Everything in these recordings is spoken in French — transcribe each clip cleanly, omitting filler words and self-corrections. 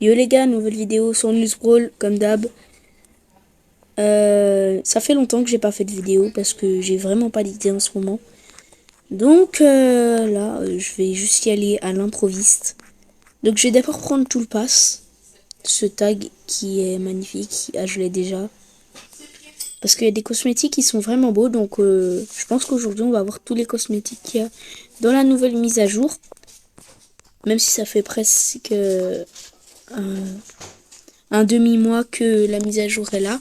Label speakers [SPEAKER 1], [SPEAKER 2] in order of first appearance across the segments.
[SPEAKER 1] Yo les gars, nouvelle vidéo sur News Brawl, comme d'hab. Ça fait longtemps que j'ai pas fait de vidéo parce que j'ai vraiment pas d'idée en ce moment. Donc là, je vais juste y aller à l'improviste. Donc je vais d'abord prendre tout le pass. Ce tag qui est magnifique. Ah, je l'ai déjà. Parce qu'il y a des cosmétiques qui sont vraiment beaux. Donc je pense qu'aujourd'hui on va avoir tous les cosmétiques qu'il y a dans la nouvelle mise à jour. Même si ça fait presque un demi-mois que la mise à jour est là.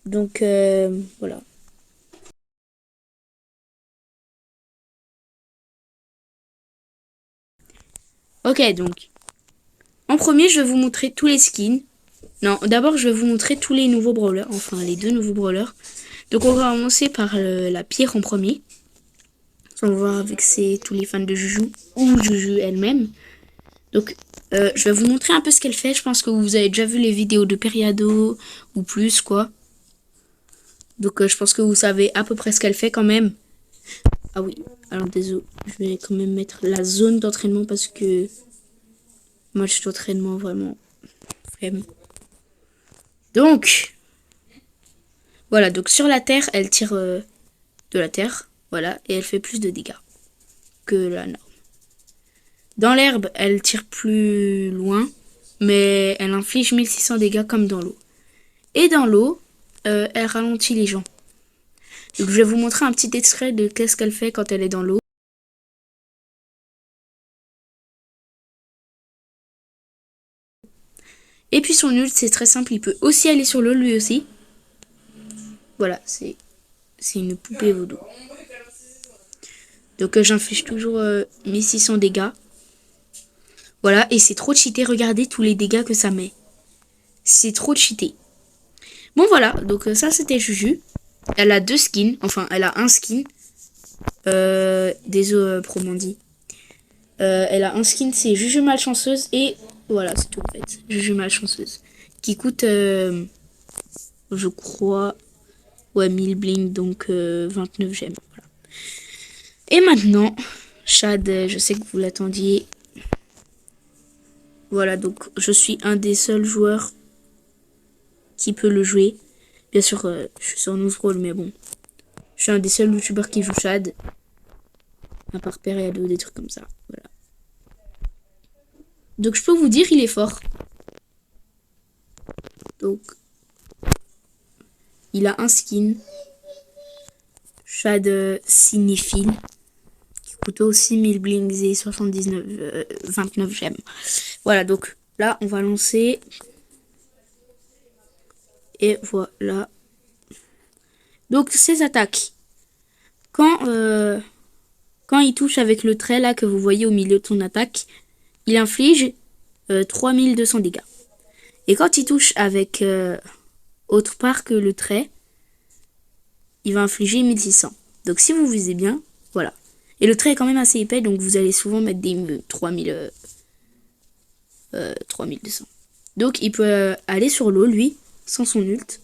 [SPEAKER 1] Donc voilà. Ok, donc en premier, je vais vous montrer tous les skins. Non, d'abord, je vais vous montrer tous les nouveaux brawlers, enfin les deux nouveaux brawlers. Donc on va commencer par la pierre en premier. On va voir avec tous les fans de Juju ou Juju elle-même. Donc je vais vous montrer un peu ce qu'elle fait. Je pense que vous avez déjà vu les vidéos de Periado ou plus quoi. Donc je pense que vous savez à peu près ce qu'elle fait quand même. Ah oui, alors désolé, je vais quand même mettre la zone d'entraînement parce que match d'entraînement vraiment flemme. Donc, voilà, donc sur la terre, elle tire de la terre, voilà, et elle fait plus de dégâts que la norme. Dans l'herbe, elle tire plus loin, mais elle inflige 1600 dégâts comme dans l'eau. Et dans l'eau, elle ralentit les gens. Donc je vais vous montrer un petit extrait de qu'est-ce qu'elle fait quand elle est dans l'eau. Et puis son ult, c'est très simple, il peut aussi aller sur l'eau lui aussi. Voilà, c'est une poupée vaudou. Donc j'inflige toujours 1600 dégâts. Voilà, et c'est trop cheaté, regardez tous les dégâts que ça met. C'est trop cheaté. Bon voilà, donc ça c'était Juju. Elle a deux skins, enfin elle a un skin. Désolé, Promandi. Elle a un skin, c'est Juju Malchanceuse, et voilà, c'est tout en fait. Juju Malchanceuse. Qui coûte, je crois, ouais, 1000 bling, donc 29 gemmes. Voilà. Et maintenant, Chad, je sais que vous l'attendiez. Voilà, donc je suis un des seuls joueurs qui peut le jouer. Bien sûr, je suis sur Nuzroll, mais bon. Je suis un des seuls youtubeurs qui joue Chad. À part période ou des trucs comme ça. Voilà. Donc je peux vous dire, il est fort. Donc, il a un skin. Chad cinéphile. Qui coûte aussi 1000 blings et 29 gemmes. Voilà, donc là, on va lancer. Et voilà. Donc, ses attaques. Quand il touche avec le trait là que vous voyez au milieu de son attaque, il inflige 3200 dégâts. Et quand il touche avec autre part que le trait, il va infliger 1600. Donc si vous visez bien, voilà. Et le trait est quand même assez épais, donc vous allez souvent mettre des 3200. Donc il peut aller sur l'eau, lui, sans son ult.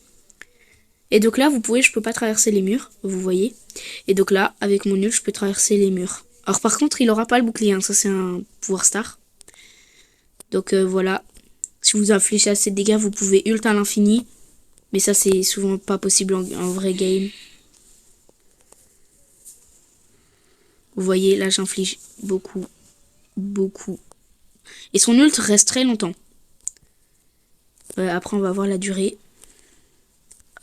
[SPEAKER 1] Et donc là, je peux pas traverser les murs, vous voyez. Et donc là, avec mon ult, je peux traverser les murs. Alors par contre, il aura pas le bouclier, hein, ça c'est un pouvoir star. Donc voilà, si vous infligez assez de dégâts, vous pouvez ult à l'infini. Mais ça, c'est souvent pas possible en vrai game. Vous voyez, là, j'inflige beaucoup, beaucoup. Et son ult reste très longtemps. Après, on va voir la durée.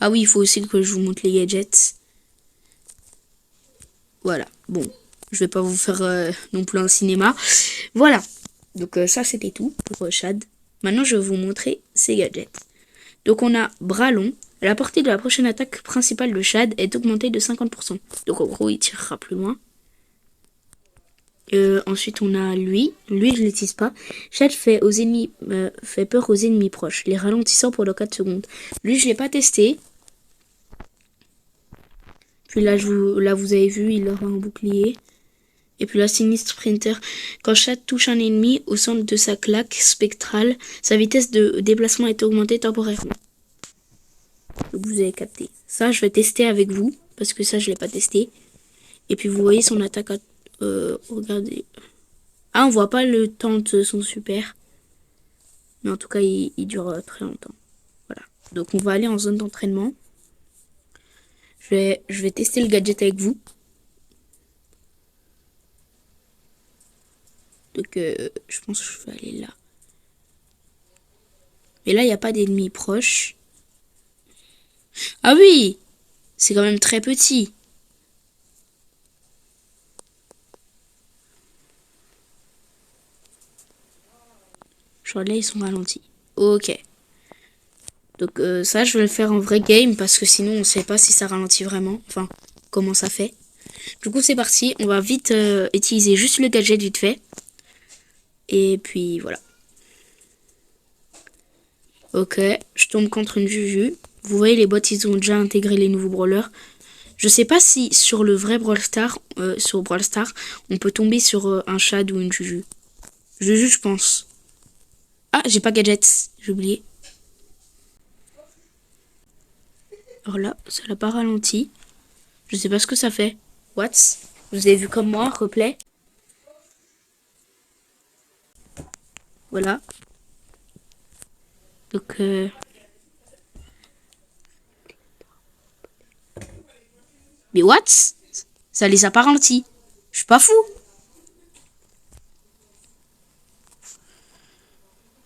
[SPEAKER 1] Ah oui, il faut aussi que je vous montre les gadgets. Voilà, bon. Je vais pas vous faire non plus un cinéma. Voilà. Donc ça, c'était tout pour Chad. Maintenant, je vais vous montrer ses gadgets. Donc on a bras long. La portée de la prochaine attaque principale de Chad est augmentée de 50%. Donc en gros, il tirera plus loin. Ensuite, on a lui. Lui, je l'utilise pas. Chad fait peur aux ennemis proches, les ralentissant pendant 4 secondes. Lui, je l'ai pas testé. Puis là, vous avez vu, il aura un bouclier. Et puis là, Sinistre Sprinter. Quand Chad touche un ennemi au centre de sa claque spectrale, sa vitesse de déplacement est augmentée temporairement. Donc vous avez capté. Ça, je vais tester avec vous, parce que ça, je l'ai pas testé. Et puis vous voyez son attaque. Regardez. Ah, on voit pas le temps de son super. Mais en tout cas, il dure très longtemps. Voilà. Donc on va aller en zone d'entraînement. Je vais tester le gadget avec vous. Donc je pense que je vais aller là. Mais là, il n'y a pas d'ennemis proches. Ah oui! C'est quand même très petit. Genre là, ils sont ralentis. Ok. Donc ça, je vais le faire en vrai game parce que sinon, on sait pas si ça ralentit vraiment. Enfin, comment ça fait. Du coup, c'est parti. On va vite utiliser juste le gadget vite fait. Et puis, voilà. Ok, je tombe contre une Juju. Vous voyez, les bots, ils ont déjà intégré les nouveaux brawlers. Je sais pas si sur le vrai Brawl Star, on peut tomber sur un Shad ou une Juju. Juju, je pense. Ah, j'ai pas gadgets. J'ai oublié. Alors là, ça l'a pas ralenti. Je sais pas ce que ça fait. What? Vous avez vu comme moi, replay. Voilà. Donc, mais what? Ça les a pas ralentis. Je suis pas fou.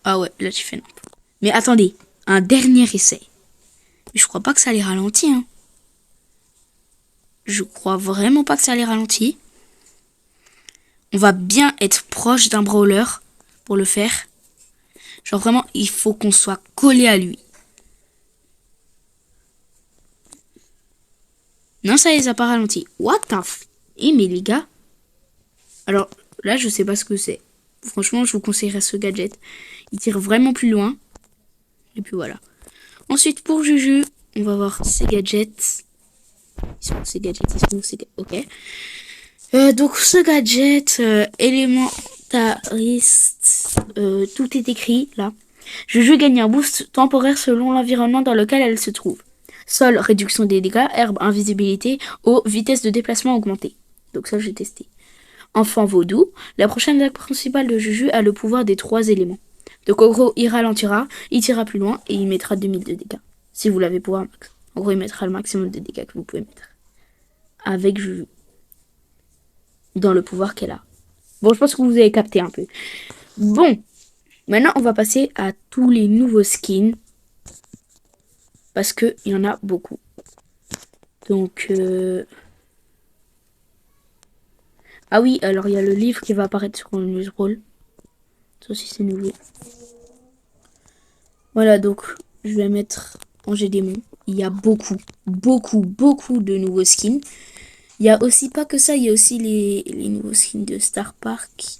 [SPEAKER 1] Ah ouais, là tu fais n'importe. Mais attendez, un dernier essai. Mais je crois pas que ça les ralentit, hein. Je crois vraiment pas que ça les ralentit. On va bien être proche d'un brawler pour le faire. Genre vraiment, il faut qu'on soit collé à lui. Non, ça les a pas ralentis. What the f... Eh mais les gars. Alors là, je sais pas ce que c'est. Franchement, je vous conseillerais ce gadget. Il tire vraiment plus loin. Et puis voilà. Ensuite, pour Juju, on va voir ses gadgets. Ils sont où ces gadgets? Ils sont où ces gadgets? Ok. Donc ce gadget, élémentariste, tout est écrit là. Juju gagne un boost temporaire selon l'environnement dans lequel elle se trouve. Sol, réduction des dégâts, herbe, invisibilité, eau, vitesse de déplacement augmentée. Donc ça j'ai testé. Enfant vaudou, la prochaine attaque principale de Juju a le pouvoir des 3 éléments. Donc en gros, il ralentira, il tirera plus loin et il mettra 2000 de dégâts. Si vous l'avez pouvoir max. En gros, il mettra le maximum de dégâts que vous pouvez mettre. Avec Juju. Dans le pouvoir qu'elle a. Bon, je pense que vous avez capté un peu. Bon, maintenant on va passer à tous les nouveaux skins. Parce qu'il y en a beaucoup. Donc, ah oui, alors il y a le livre qui va apparaître sur le newsroll. Ça aussi c'est nouveau. Voilà, donc je vais mettre Angers Démon. Il y a beaucoup de nouveaux skins. Il y a aussi, pas que ça, il y a aussi les nouveaux skins de Star Park.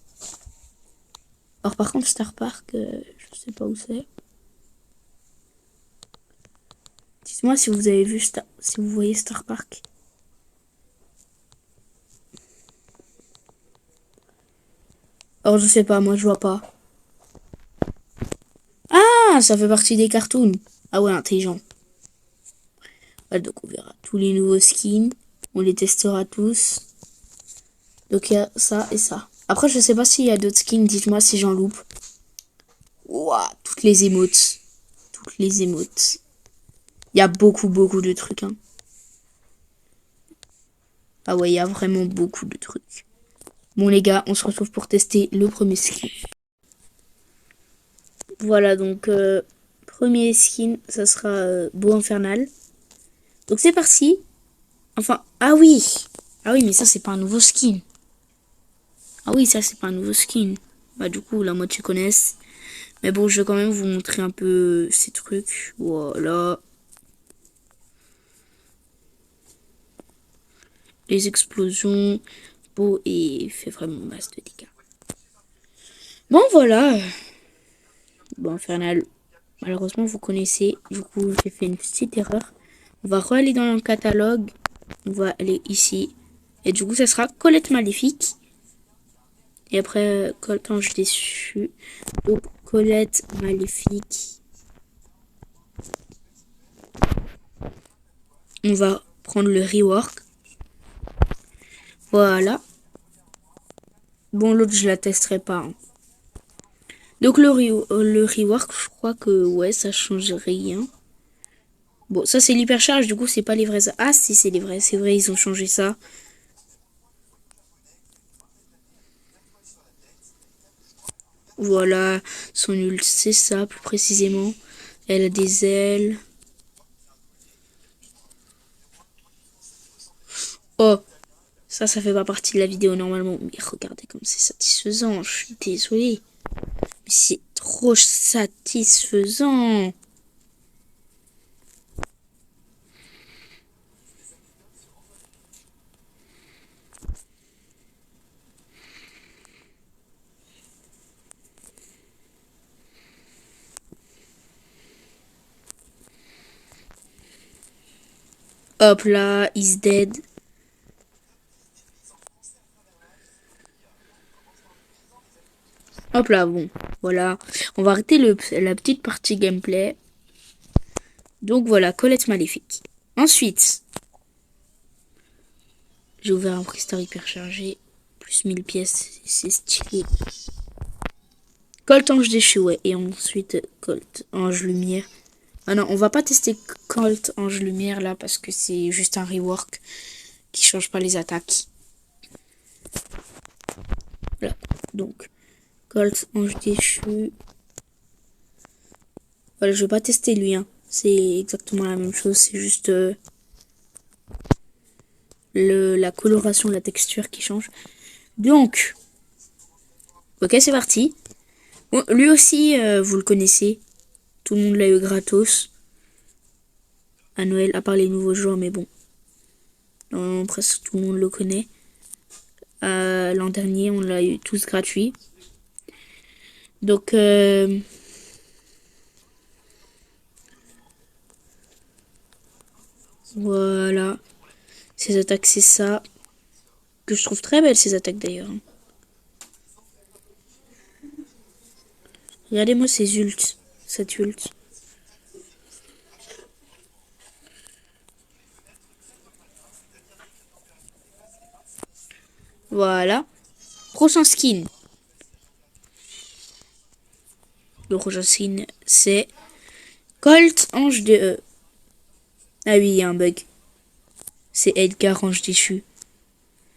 [SPEAKER 1] Alors par contre, Star Park, je sais pas où c'est. Dites-moi si vous avez vu si vous voyez Star Park. Alors je sais pas, moi je vois pas. Ah, ça fait partie des cartoons. Ah ouais, intelligent. Voilà, donc on verra tous les nouveaux skins. On les testera tous. Donc il y a ça et ça. Après, je sais pas s'il y a d'autres skins. Dites-moi si j'en loupe. Ouah, toutes les émotes. Toutes les émotes. Il y a beaucoup de trucs. Hein. Ah ouais, il y a vraiment beaucoup de trucs. Bon les gars, on se retrouve pour tester le premier skin. Voilà, donc premier skin, ça sera Beau Infernal. Donc c'est parti. Enfin, ah oui. Ah oui, mais ça c'est pas un nouveau skin. Ah oui, ça c'est pas un nouveau skin. Bah du coup, la moitié connaissent. Mais bon, je vais quand même vous montrer un peu ces trucs. Voilà. Les explosions. Beau et fait vraiment masse de dégâts. Bon, voilà. Bon, Infernal. Malheureusement, vous connaissez. Du coup, j'ai fait une petite erreur. On va re-aller dans le catalogue. On va aller ici. Et du coup, ça sera Colette Maléfique. Et après, quand je déçu. Donc, Colette Maléfique. On va prendre le rework. Voilà. Bon, l'autre, je la testerai pas. Hein. Donc le rework, je crois que ouais, ça change rien. Bon, ça c'est l'hypercharge, du coup c'est pas les vrais... Ah si, c'est les vrais, c'est vrai, ils ont changé ça. Voilà, son ult, c'est ça plus précisément. Elle a des ailes. Oh, ça fait pas partie de la vidéo normalement. Mais regardez comme c'est satisfaisant, je suis désolée. Mais c'est trop satisfaisant. Hop là, he's dead. Hop là, bon, voilà. On va arrêter la petite partie gameplay. Donc voilà, Colette Maléfique. Ensuite, j'ai ouvert un Pristar hyper chargé. Plus 1000 pièces, c'est stylé. Colt Ange déchu, ouais. Et ensuite, Colt Ange Lumière. Ah non, on va pas tester Colt Ange Lumière là parce que c'est juste un rework qui change pas les attaques. Voilà, donc Colt Ange déchu. Voilà, je vais pas tester lui, hein. C'est exactement la même chose, c'est juste la coloration, la texture qui change. Donc, ok, c'est parti. Bon, lui aussi, vous le connaissez. Tout le monde l'a eu gratos. À Noël, à part les nouveaux joueurs, mais bon. Non, presque tout le monde le connaît. L'an dernier, on l'a eu tous gratuit. Donc, voilà. Ces attaques, c'est ça. Que je trouve très belles, ces attaques d'ailleurs. Regardez-moi ces ults. Cette ult. Voilà. Prochain skin. Le prochain skin, c'est Colt Ange de E. Ah oui, il y a un bug. C'est Edgar Ange déchu.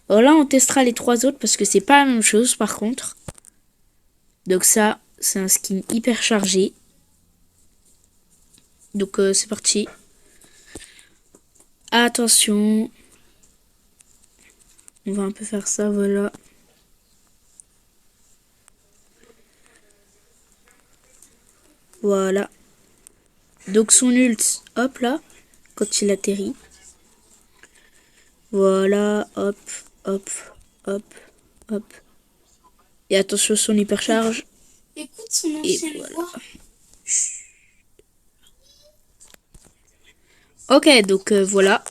[SPEAKER 1] Alors là, on testera les trois autres parce que c'est pas la même chose par contre. Donc ça, c'est un skin hyper chargé. Donc c'est parti. Attention. On va un peu faire ça, voilà. Voilà. Donc son ult, hop là, quand il atterrit. Voilà, hop, hop, hop, hop. Et attention son hypercharge.
[SPEAKER 2] Écoute son
[SPEAKER 1] Et
[SPEAKER 2] ancienne
[SPEAKER 1] voilà.
[SPEAKER 2] voix.
[SPEAKER 1] Ok, donc voilà.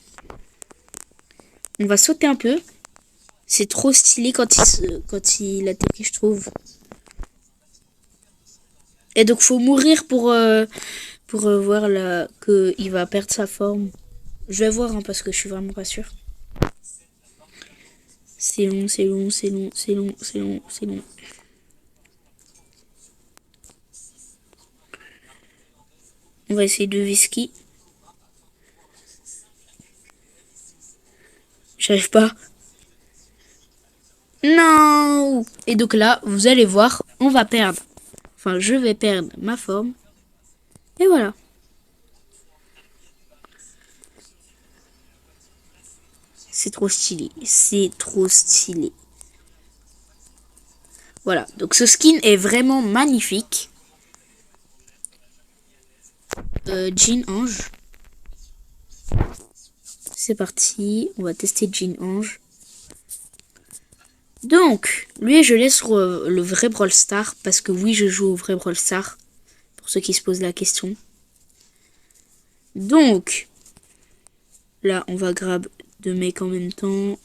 [SPEAKER 1] On va sauter un peu. C'est trop stylé quand il atterrit, je trouve. Et donc faut mourir pour voir là qu'il va perdre sa forme. Je vais voir hein, parce que je suis vraiment pas sûre. C'est long, c'est long, c'est long, c'est long, c'est long, c'est long. On va essayer de whisky. J'arrive pas. Non. Et donc là, vous allez voir, on va perdre. Enfin, je vais perdre ma forme. Et voilà. C'est trop stylé. C'est trop stylé. Voilà. Donc ce skin est vraiment magnifique. Jean Ange. C'est parti. On va tester Jean Ange. Donc, lui, je laisse le vrai Brawl Star. Parce que oui, je joue au vrai Brawl Star. Pour ceux qui se posent la question. Donc, là, on va grab deux mecs en même temps.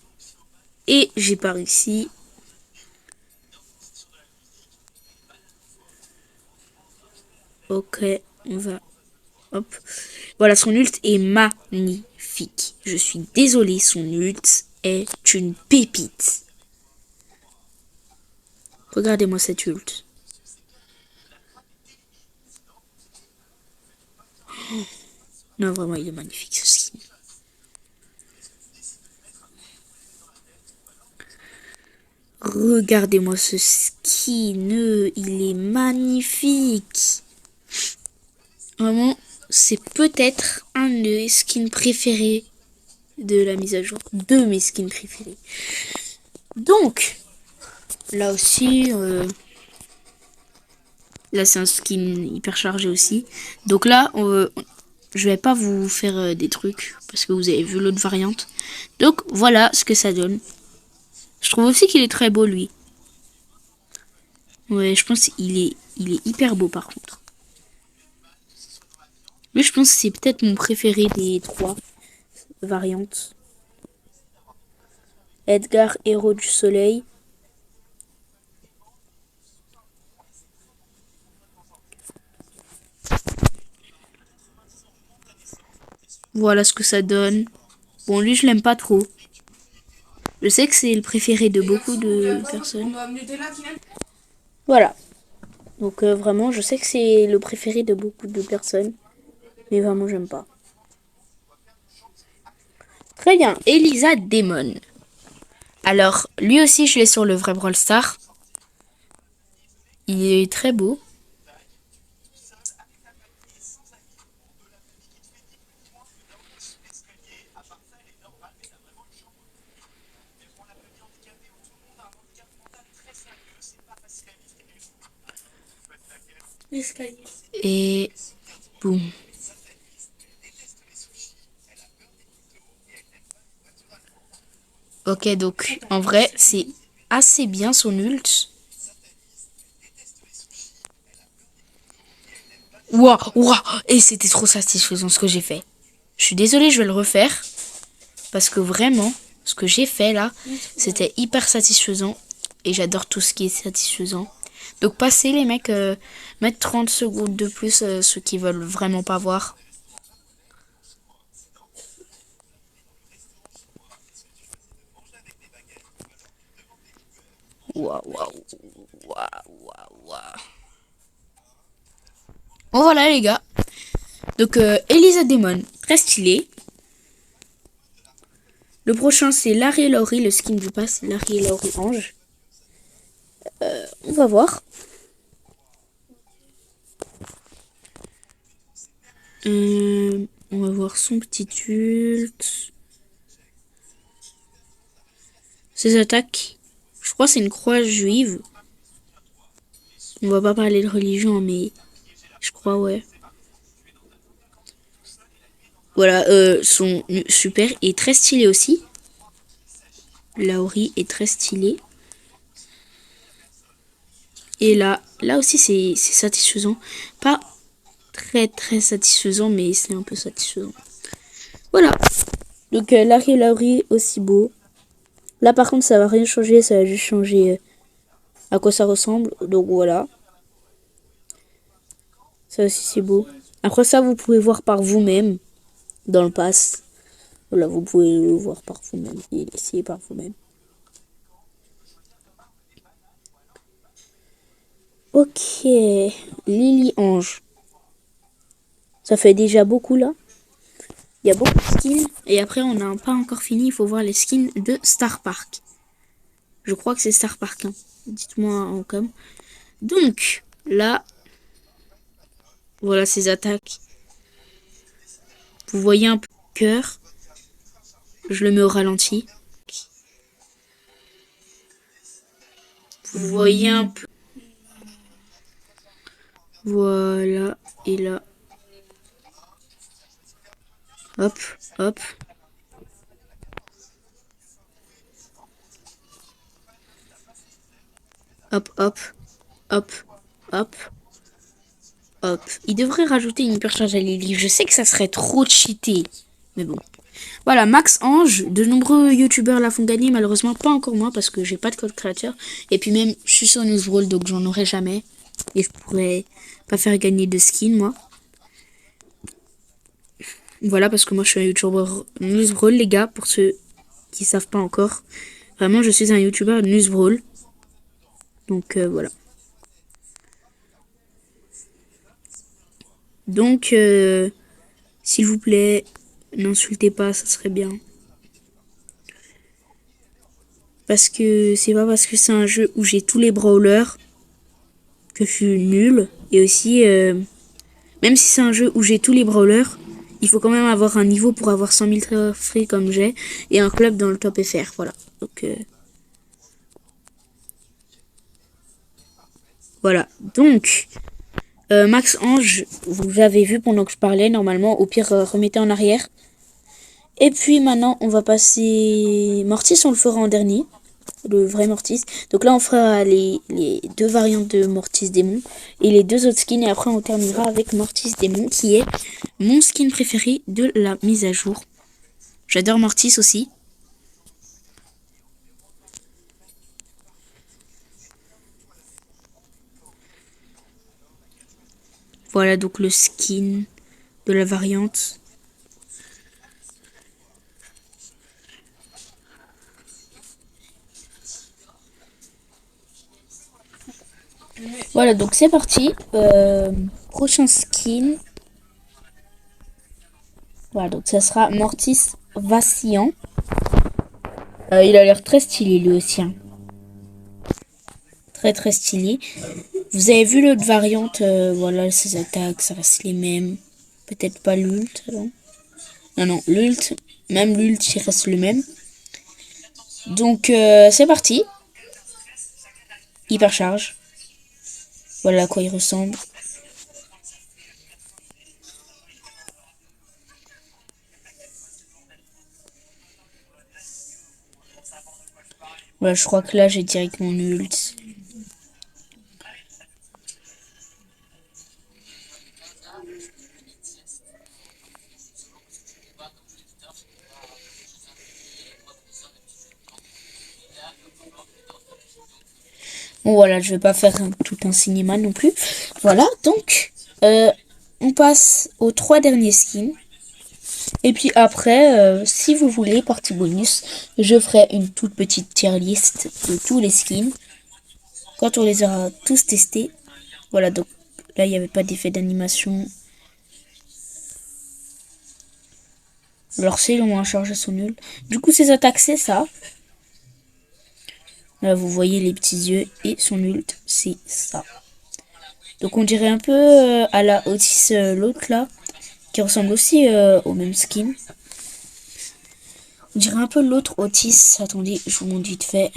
[SPEAKER 1] Et j'ai pas réussi. Ok, on va... Hop. Voilà, son ult est magnifique. Je suis désolée, son ult est une pépite. Regardez-moi cette ult. Non, vraiment, il est magnifique ce skin. Regardez-moi ce skin, il est magnifique. Vraiment, c'est peut-être un de mes skins préférés de la mise à jour. De mes skins préférés. Donc, là aussi, là c'est un skin hyper chargé aussi. Donc là, je vais pas vous faire des trucs parce que vous avez vu l'autre variante. Donc voilà ce que ça donne. Je trouve aussi qu'il est très beau lui. Ouais, je pense qu'il est hyper beau par contre. Mais je pense que c'est peut-être mon préféré des 3 variantes. Edgar, héros du soleil. Voilà ce que ça donne. Bon, lui, je l'aime pas trop. Je sais que c'est le préféré de beaucoup de personnes. Voilà. Donc vraiment, je sais que c'est le préféré de beaucoup de personnes. Mais vraiment, j'aime pas. Très bien. Elisa Demon. Alors, lui aussi, je l'ai sur le vrai Brawl Star. Il est très beau. Et boum. Ok, donc en vrai, c'est assez bien son ult. Ouah, ouah. Et c'était trop satisfaisant ce que j'ai fait. Je suis désolée, je vais le refaire. Parce que vraiment, ce que j'ai fait là, c'était hyper satisfaisant. Et j'adore tout ce qui est satisfaisant. Donc passez les mecs, mettre 30 secondes de plus, ceux qui veulent vraiment pas voir. Waouh, waouh, waouh, waouh, waouh. Bon voilà les gars. Donc Elisa Demon, très stylé. Le prochain c'est Larry et Laurie, le skin du pass, Larry et Laurie Ange. On va voir. On va voir son petit ult. Ses attaques. Je crois que c'est une croix juive. On va pas parler de religion, mais je crois, ouais. Voilà, son super est très stylé aussi. Laurie est très stylé. Et là aussi c'est satisfaisant. Pas très satisfaisant, mais c'est un peu satisfaisant. Voilà. Donc Larry et Laurie aussi beau. Là par contre ça va rien changer, ça va juste changer à quoi ça ressemble. Donc voilà. Ça aussi c'est beau. Après ça vous pouvez voir par vous-même dans le pass. Voilà, vous pouvez le voir par vous-même et l'essayer par vous-même. Ok, Lily Ange. Ça fait déjà beaucoup là. Il y a beaucoup de skins. Et après, on n'a pas encore fini. Il faut voir les skins de Star Park. Je crois que c'est Star Park. Hein. Dites-moi en com. Donc, là, voilà ses attaques. Vous voyez un peu le cœur. Je le mets au ralenti. Vous voyez un peu. Voilà. Et là. Hop, hop. Hop, hop. Hop, hop. Hop. Il devrait rajouter une hypercharge à Lily. Je sais que ça serait trop cheaté. Mais bon. Voilà, Max Ange. De nombreux youtubeurs la font gagner. Malheureusement, pas encore moi parce que j'ai pas de code créateur. Et puis même, je suis sur Newsroll donc j'en aurai jamais. Et je pourrais pas faire gagner de skin, moi. Voilà, parce que moi je suis un youtubeur Newsroll, les gars, pour ceux qui savent pas encore. Vraiment, je suis un youtubeur Newsroll. Donc voilà. Donc S'il vous plaît, n'insultez pas, ça serait bien. Parce que c'est pas parce que c'est un jeu où j'ai tous les brawlers que je suis nul. Et aussi, même si c'est un jeu où j'ai tous les brawlers, il faut quand même avoir un niveau pour avoir 100 000 trophées comme j'ai. Et un club dans le top FR, voilà. Donc, voilà. Donc, Max Ange, vous avez vu pendant que je parlais, normalement, au pire, remettez en arrière. Et puis maintenant, on va passer... Mortis, on le fera en dernier. Le vrai Mortis. Donc là, on fera les deux variantes de Mortis Démon et les deux autres skins. Et après, on terminera avec Mortis Démon, qui est mon skin préféré de la mise à jour. J'adore Mortis aussi. Voilà donc le skin de la variante. Voilà, donc c'est parti. Prochain skin. Voilà, donc ça sera Mortis Vacillant. Il a l'air très stylé lui aussi. Hein. Très très stylé. Vous avez vu l'autre variante. Voilà, ses attaques, ça reste les mêmes. Peut-être pas l'ult. Non, non, l'ult. Même l'ult, il reste le même. Donc, c'est parti. Hypercharge. Voilà à quoi il ressemble. Voilà, je crois que là, j'ai directement ult. Bon, voilà, je vais pas faire tout un cinéma non plus. Voilà, donc, on passe aux 3 derniers skins. Et puis après, si vous voulez, partie bonus, je ferai une toute petite tier list de tous les skins. Quand on les aura tous testés. Voilà, donc là, il n'y avait pas d'effet d'animation. Alors, c'est le moins chargé sont nuls. Du coup, ces attaques, c'est ça. Là, vous voyez les petits yeux et son ult, c'est ça. Donc, on dirait un peu à la Otis, l'autre là, qui ressemble aussi au même skin. On dirait un peu l'autre Otis. Attendez, je vous montre vite fait.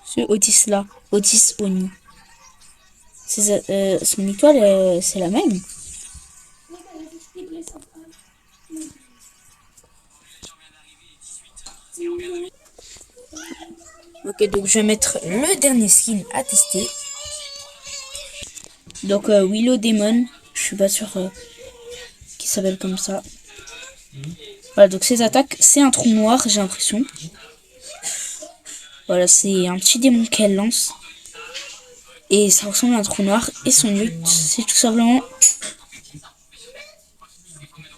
[SPEAKER 1] Ce Otis là, Otis Oni. Son étoile, c'est la même. Ok, donc je vais mettre le dernier skin à tester. Donc Willow Demon, je suis pas sûr qu'il s'appelle comme ça. Voilà, donc ses attaques, c'est un trou noir, j'ai l'impression. Voilà, c'est un petit démon qu'elle lance. Et ça ressemble à un trou noir. Et son but, c'est tout simplement...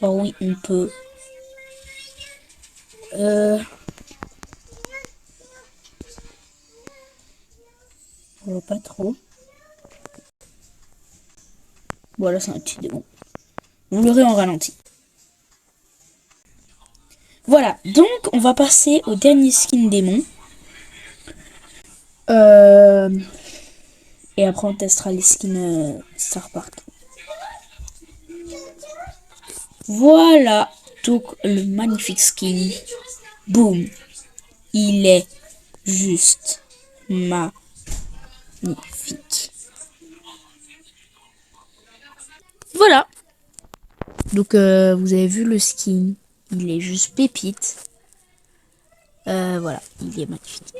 [SPEAKER 1] Oh oui, on peut... On voit pas trop. Voilà, c'est un petit démon. Vous l'aurez en ralenti. Voilà, donc on va passer au dernier skin démon. Et après on testera les skins Star Park. Voilà, donc le magnifique skin. Boum. Il est juste magnifique. Voilà. Donc vous avez vu le skin. Il est juste pépite. Voilà, il est magnifique.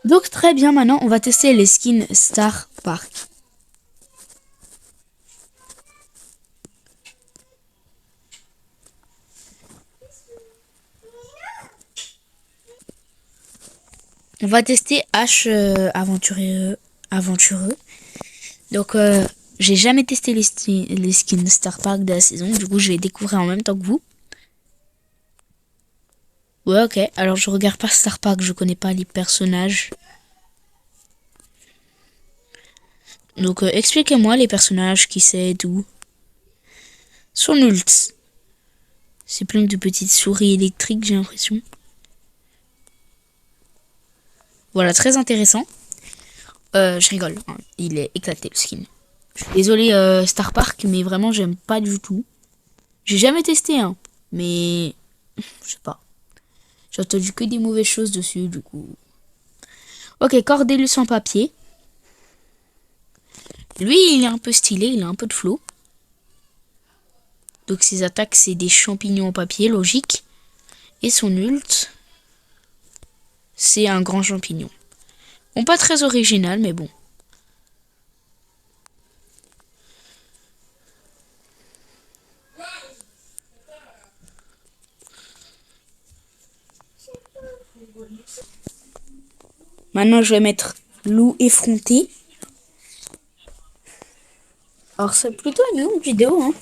[SPEAKER 1] Donc très bien, maintenant on va tester les skins Star Park. On va tester H aventureux. Donc j'ai jamais testé les skins Star Park de la saison. Du coup je vais découvrir en même temps que vous. Ouais, ok. Alors, je regarde pas Star Park, je connais pas les personnages. Donc, expliquez-moi les personnages, qui c'est, d'où. Son ult. C'est plein de petites souris électriques, j'ai l'impression. Voilà, très intéressant. Je rigole, hein. Il est éclaté le skin. Je suis désolé Star Park, mais vraiment j'aime pas du tout. J'ai jamais testé, hein, mais je sais pas. J'ai entendu que des mauvaises choses dessus, du coup. Ok, Cordelius en papier. Lui, il est un peu stylé, il a un peu de flow. Donc ses attaques, c'est des champignons en papier, logique. Et son ult, c'est un grand champignon. Bon, pas très original, mais bon. Maintenant, je vais mettre loup effronté. Alors, c'est plutôt une longue vidéo, hein.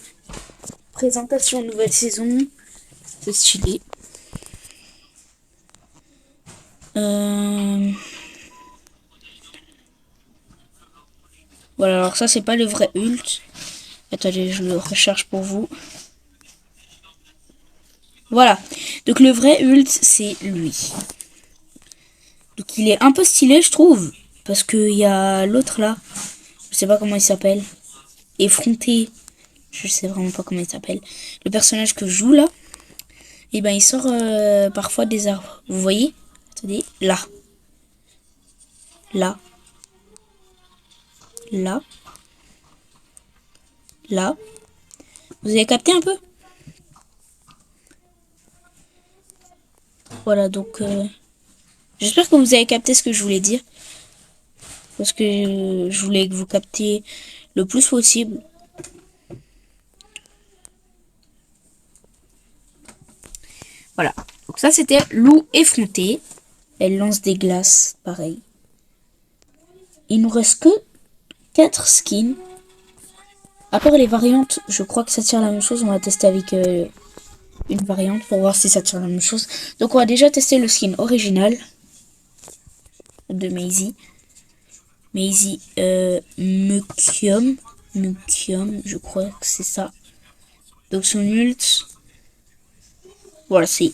[SPEAKER 1] Présentation de nouvelle saison. C'est stylé. Voilà, alors ça, c'est pas le vrai ult. Attendez, je le recherche pour vous. Voilà. Donc, le vrai ult, c'est lui. Donc, il est un peu stylé, je trouve. Parce qu'il y a l'autre là. Je sais pas comment il s'appelle. Effronté. Je sais vraiment pas comment il s'appelle. Le personnage que je joue là. Et ben, il sort parfois des arbres. Vous voyez? Attendez. Là. Là. Là. Là. Vous avez capté un peu? Voilà, donc... j'espère que vous avez capté ce que je voulais dire. Parce que je voulais que vous captiez le plus possible. Voilà. Donc ça, c'était loup effronté. Elle lance des glaces, pareil. Il nous reste que 4 skins. À part les variantes, je crois que ça tire la même chose. On va tester avec une variante pour voir si ça tire la même chose. Donc on va déjà tester le skin original de Maisie. Maisie Mukium, je crois que c'est ça. Donc son ult, voilà, c'est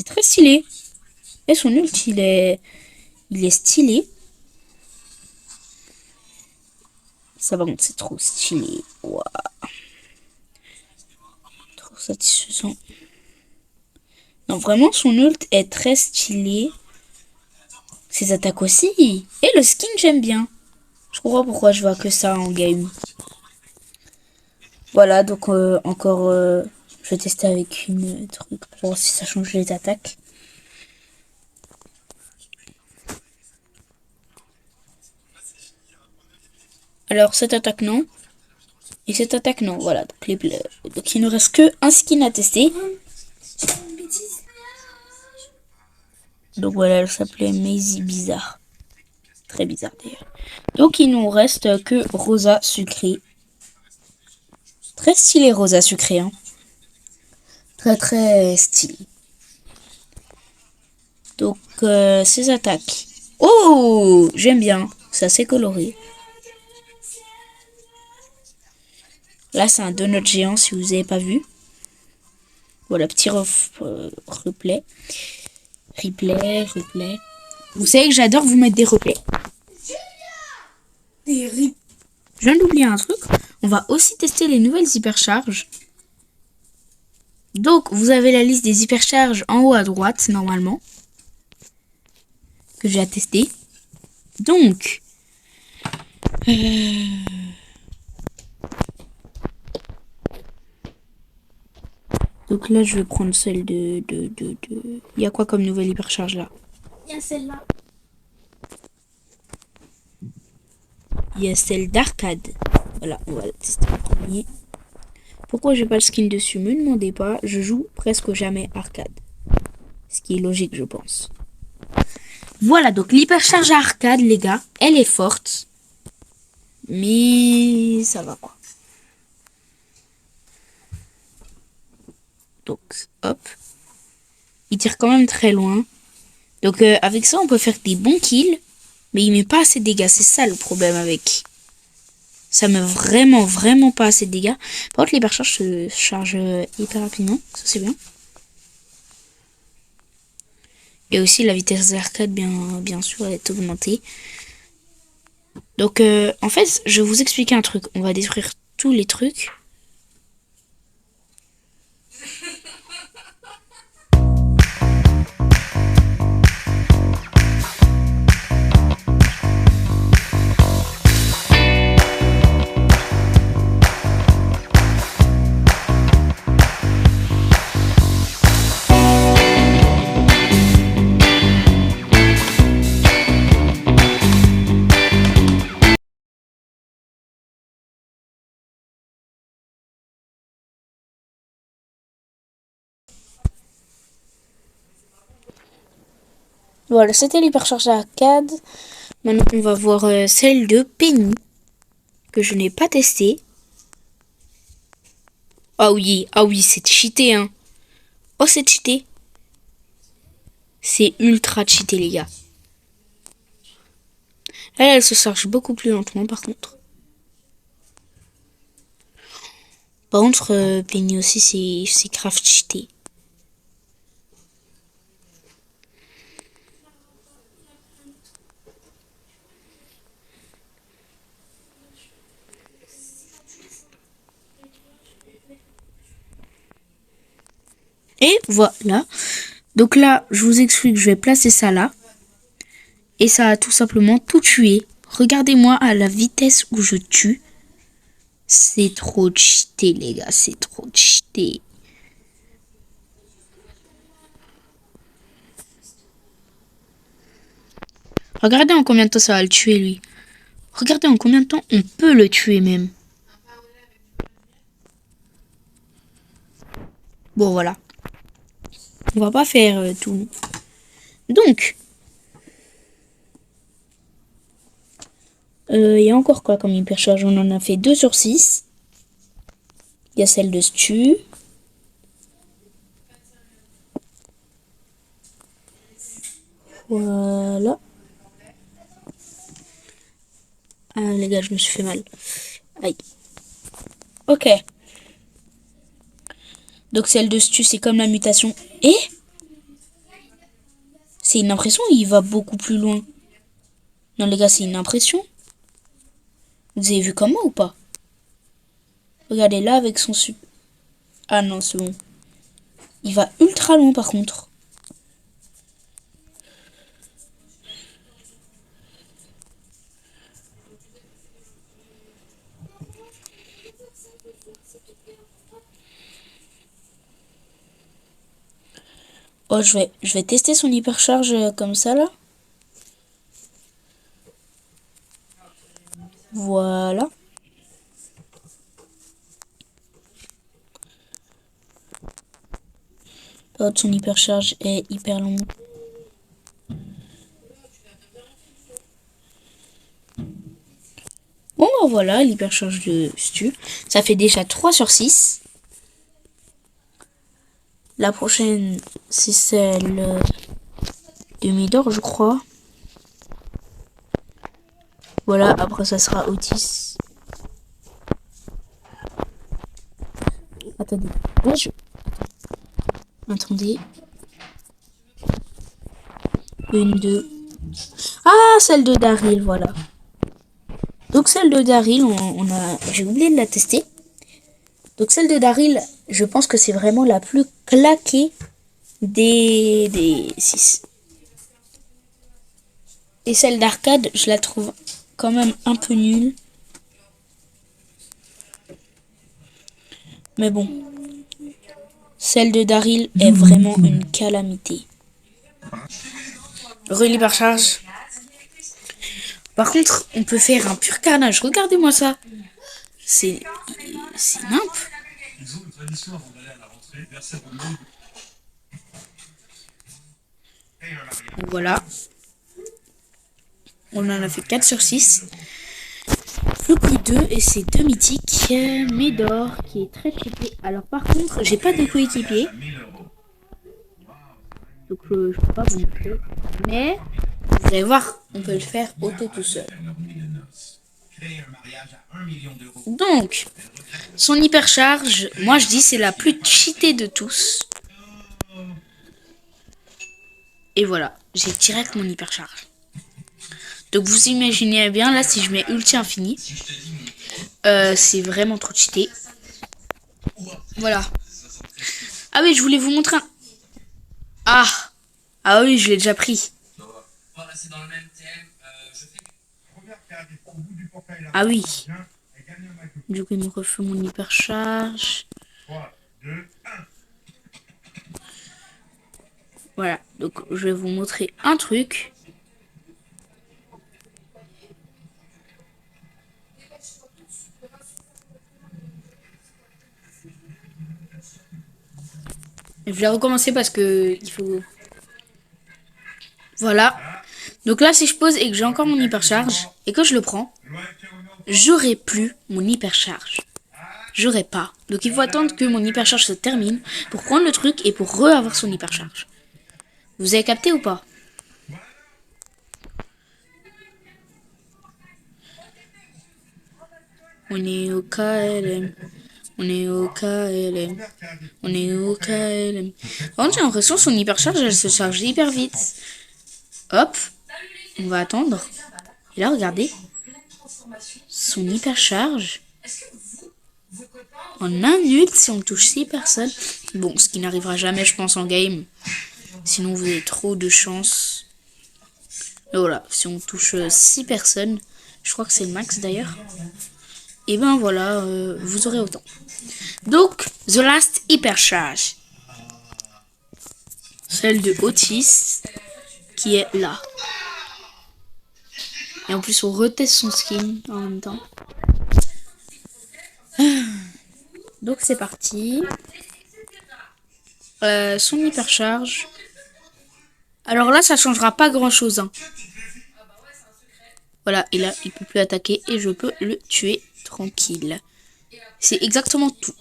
[SPEAKER 1] très stylé. Et son ult, il est stylé. Ça va, c'est trop stylé. Wow. Trop satisfaisant. Non, vraiment, son ult est très stylé. Ses attaques aussi. Et le skin, j'aime bien. Je comprends pourquoi je vois que ça en game. Voilà, donc encore, je vais tester avec une truc pour voir si ça change les attaques. Alors, cette attaque, non. Et cette attaque, non. Voilà, donc il ne reste que un skin à tester. Donc voilà, elle s'appelait Maisie Bizarre. Très bizarre d'ailleurs. Donc il nous reste que Rosa Sucré. Très stylé Rosa Sucré, hein. Très très stylé. Donc ses attaques. Oh, j'aime bien. C'est assez coloré. Là c'est un donut géant si vous n'avez pas vu. Voilà, petit replay. Replay. Vous savez que j'adore vous mettre des replays. Je viens d'oublier un truc. On va aussi tester les nouvelles hypercharges. Donc, vous avez la liste des hypercharges en haut à droite, normalement. Que j'ai à tester. Donc... Donc là, je vais prendre celle de... Il y a quoi comme nouvelle hypercharge là?
[SPEAKER 2] Il y a celle-là.
[SPEAKER 1] Il y a celle d'arcade. Voilà, on va la tester en premier. Pourquoi j'ai pas le skin dessus? Me demandez pas. Je joue presque jamais arcade. Ce qui est logique, je pense. Voilà, donc l'hypercharge arcade, les gars, elle est forte. Mais ça va quoi. Donc, hop. Il tire quand même très loin. Donc avec ça, on peut faire des bons kills. Mais il met pas assez de dégâts. C'est ça le problème avec. Ça met vraiment pas assez de dégâts. Par contre, l'hypercharge se charge hyper rapidement. Ça, c'est bien. Et aussi, la vitesse d'arcade, bien sûr, elle est augmentée. Donc, en fait, je vais vous expliquer un truc. On va détruire tous les trucs. Voilà, c'était l'hypercharge arcade. Maintenant, on va voir celle de Penny, que je n'ai pas testée. Ah oui, c'est cheaté, hein. Oh, c'est cheaté. C'est ultra cheaté, les gars. Elle se charge beaucoup plus lentement, par contre. Par contre, Penny aussi, c'est grave cheaté. Et voilà. Donc là, je vous explique, je vais placer ça là. Et ça a tout simplement tout tué. Regardez-moi à la vitesse où je tue. C'est trop cheaté, les gars. C'est trop cheaté. Regardez en combien de temps ça va le tuer, lui. Regardez en combien de temps on peut le tuer, même. Bon, voilà. On va pas faire tout. Donc, il y a encore quoi comme hypercharge? On en a fait 2 sur 6. Il y a celle de Stu. Voilà. Ah, les gars, je me suis fait mal. Aïe. Ok. Donc celle de Stu, c'est comme la mutation. Et c'est une impression, il va beaucoup plus loin. Non, les gars, c'est une impression. Vous avez vu comment ou pas? Regardez là avec son sup. Ah non, c'est bon. Il va ultra loin par contre. Oh, je vais tester son hypercharge comme ça là. Voilà. Oh, son hypercharge est hyper long. Bon, ben voilà, l'hypercharge de Stu. Ça fait déjà 3 sur 6. La prochaine, c'est celle de Midor, je crois. Voilà, après ça sera Otis. Attendez. Attendez. Une, deux. Ah, celle de Daryl, voilà. Donc celle de Daryl, j'ai oublié de la tester. Donc celle de Daryl, je pense que c'est vraiment la plus claquée des 6. Et celle d'arcade, je la trouve quand même un peu nulle. Mais bon. Celle de Daryl est vraiment une calamité. Re-hypercharge. Par contre, on peut faire un pur carnage. Regardez-moi ça. C'est nimp. Voilà. On en a fait 4 sur 6. Le coup 2 et c'est 2 mythiques. Médor qui est très cheaté. Alors par contre, j'ai pas de coéquipier. Donc je peux pas vous montrer. Mais vous allez voir, on peut le faire auto tout seul. Donc, son hypercharge, moi je dis c'est la plus cheatée de tous. Et voilà, j'ai direct mon hypercharge. Donc vous imaginez bien, là si je mets ulti infini, c'est vraiment trop cheaté. Voilà. Ah oui, je voulais vous montrer un... Ah oui, je l'ai déjà pris. Ah oui. Du coup, il me refait mon hypercharge. Voilà, donc je vais vous montrer un truc. Je vais recommencer parce que il faut... Voilà. Donc là, si je pose et que j'ai encore mon hypercharge et que je le prends, j'aurai plus mon hypercharge. J'aurai pas. Donc il faut attendre que mon hypercharge se termine pour prendre le truc et pour re-avoir son hypercharge. Vous avez capté ou pas? On est au KLM. On est au KLM. On est au KLM. Par contre, j'ai l'impression que son hypercharge, elle se charge hyper vite. Hop. On va attendre. Et là, regardez. Son hypercharge. En un ult, si on touche 6 personnes. Bon, ce qui n'arrivera jamais, je pense, en game. Sinon, vous avez trop de chance. Et voilà, si on touche 6 personnes, je crois que c'est le max d'ailleurs. Et ben voilà, vous aurez autant. Donc, The Last Hypercharge. Celle de Otis, qui est là. Et en plus, on reteste son skin en même temps. Donc, c'est parti. Son hypercharge. Alors là, ça changera pas grand-chose. Hein. Voilà, et là, il peut plus attaquer et je peux le tuer tranquille. C'est exactement tout.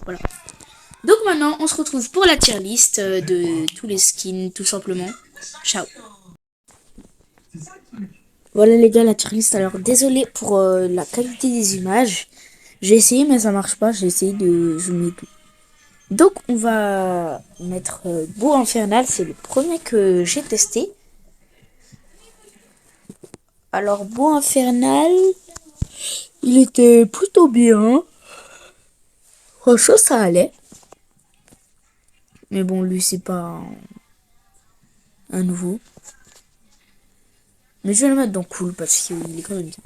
[SPEAKER 1] Voilà. Donc maintenant, on se retrouve pour la tier list de tous les skins, tout simplement. Ciao. Voilà les gars, la tier list. Alors, désolé pour la qualité des images. J'ai essayé, mais ça marche pas. J'ai essayé de zoomer tout. Donc, on va mettre Beau Infernal. C'est le premier que j'ai testé. Alors, Beau Infernal, il était plutôt bien. Franchement, ça allait. Mais bon, lui, c'est pas un nouveau. Mais je vais le mettre dans cool parce qu'il est quand même bien.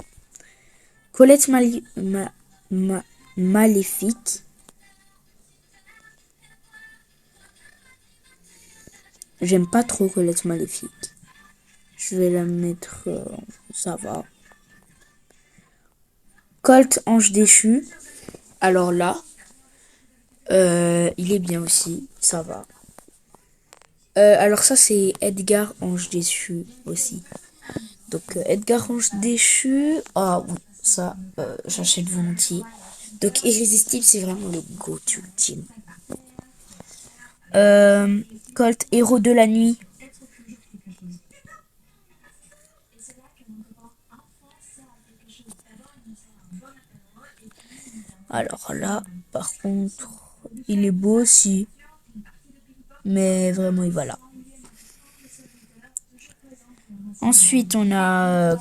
[SPEAKER 1] Colette Maléfique. J'aime pas trop Colette Maléfique. Je vais la mettre... ça va. Colt Ange Déchu. Alors là, il est bien aussi. Ça va. Alors ça, c'est Edgar Ange Déchu aussi. Donc, Edgar Ange Déchu. Ah oui, ça, j'achète volontiers. Donc, Irrésistible, c'est vraiment le GOAT ultime. Colt, Héros de la Nuit. Alors là, par contre, il est beau aussi. Mais vraiment, il va là. Ensuite, on a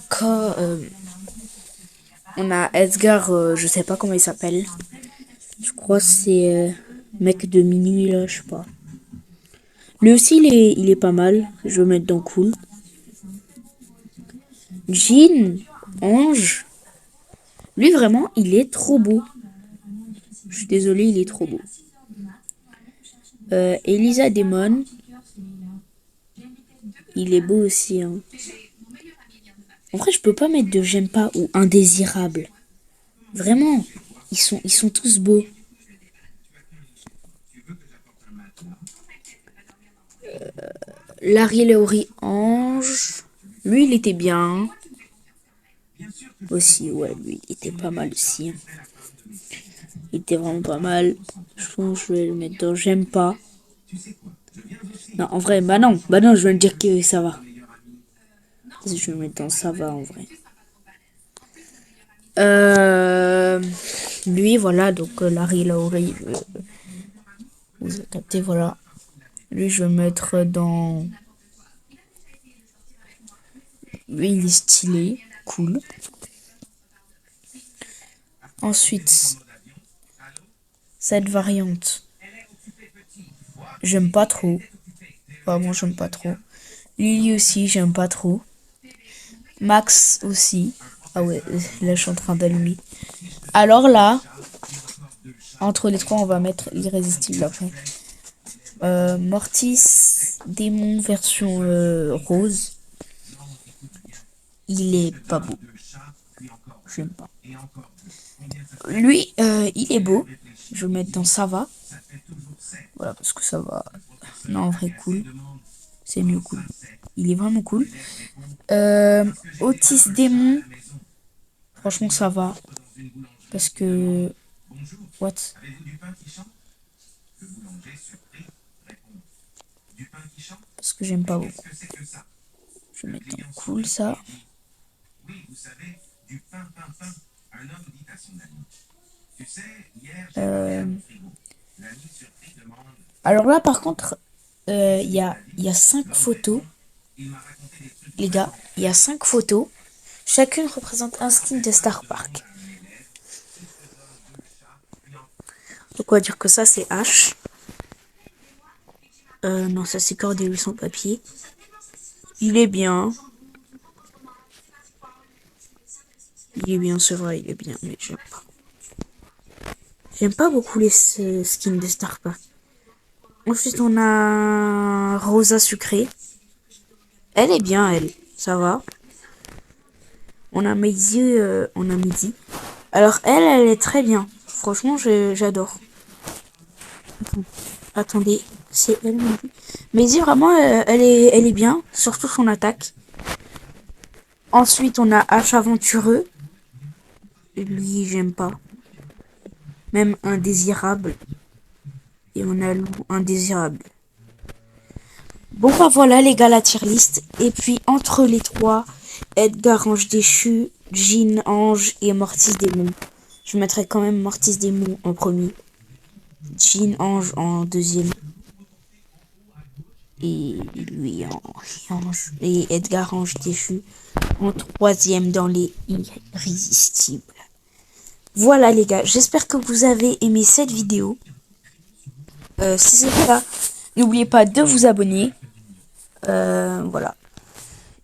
[SPEAKER 1] Edgar, je sais pas comment il s'appelle. Je crois que c'est mec de minuit là, je sais pas. Lui aussi, il est pas mal. Je vais mettre dans cool. Jean, Ange. Lui, vraiment, il est trop beau. Je suis désolé, il est trop beau. Elisa Demon. Il est beau aussi. Hein. En vrai, je peux pas mettre de j'aime pas ou indésirable. Vraiment, ils sont tous beaux. Larry Laurie Ange. Lui, il était bien. Aussi, ouais, lui, il était pas mal aussi. Il était vraiment pas mal. Je pense que je vais le mettre dans j'aime pas.
[SPEAKER 2] Non, en vrai, bah non, je vais me dire que ça va. Je vais mettre dans ça va en vrai. Euh, Lui, voilà, donc Larry Laurie, vous avez capté, voilà. Lui, je vais mettre dans. Lui, il est stylé, cool. Ensuite, cette variante, j'aime pas trop. Vraiment, j'aime pas trop. Lily aussi, j'aime pas trop. Max aussi. Ah ouais, là, je suis en train d'allumer. Alors là, entre les trois, on va mettre l'irrésistible après. Mortis, démon version rose. Il est pas beau. J'aime pas. Lui, il est beau. Je vais le mettre dans ça va. Voilà, parce que ça va. Non, en vrai, cool. C'est mieux cool. Il est vraiment cool. Otis démon. Franchement, ça va. Parce que. What? Parce que j'aime pas beaucoup. Je vais mettre dans cool ça. Euh, Alors là, par contre, il y a 5 photos. Les gars, il y a 5 photos. Chacune représente un skin de Star Park. Donc on va dire que ça, c'est H. Non, ça, c'est Cordelis sans papier. Il est bien. Il est bien, c'est vrai, il est bien, mais j'aime pas. J'aime pas beaucoup les skins de Star Park. Ensuite, on a Rosa Sucré. Elle est bien, elle. Ça va. On a Maisie. Alors, elle est très bien. Franchement, j'adore. Attendez, c'est elle, Maisie. Maisie, vraiment, elle est bien. Surtout son attaque. Ensuite, on a H Aventureux. Lui, j'aime pas. Même Indésirable. Et on a Lou Indésirable. Bon bah voilà les gars, la tier list. Et puis entre les trois, Edgar Ange Déchu, Jean Ange et Mortis Démon. Je mettrai quand même Mortis Démon en premier. Jean Ange en deuxième. Et lui et Edgar Ange Déchu en troisième dans les irrésistibles. Voilà les gars, j'espère que vous avez aimé cette vidéo. Si c'est le cas, n'oubliez pas de vous abonner. Voilà.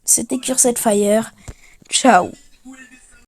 [SPEAKER 2] C'était Curset Fire. Ciao.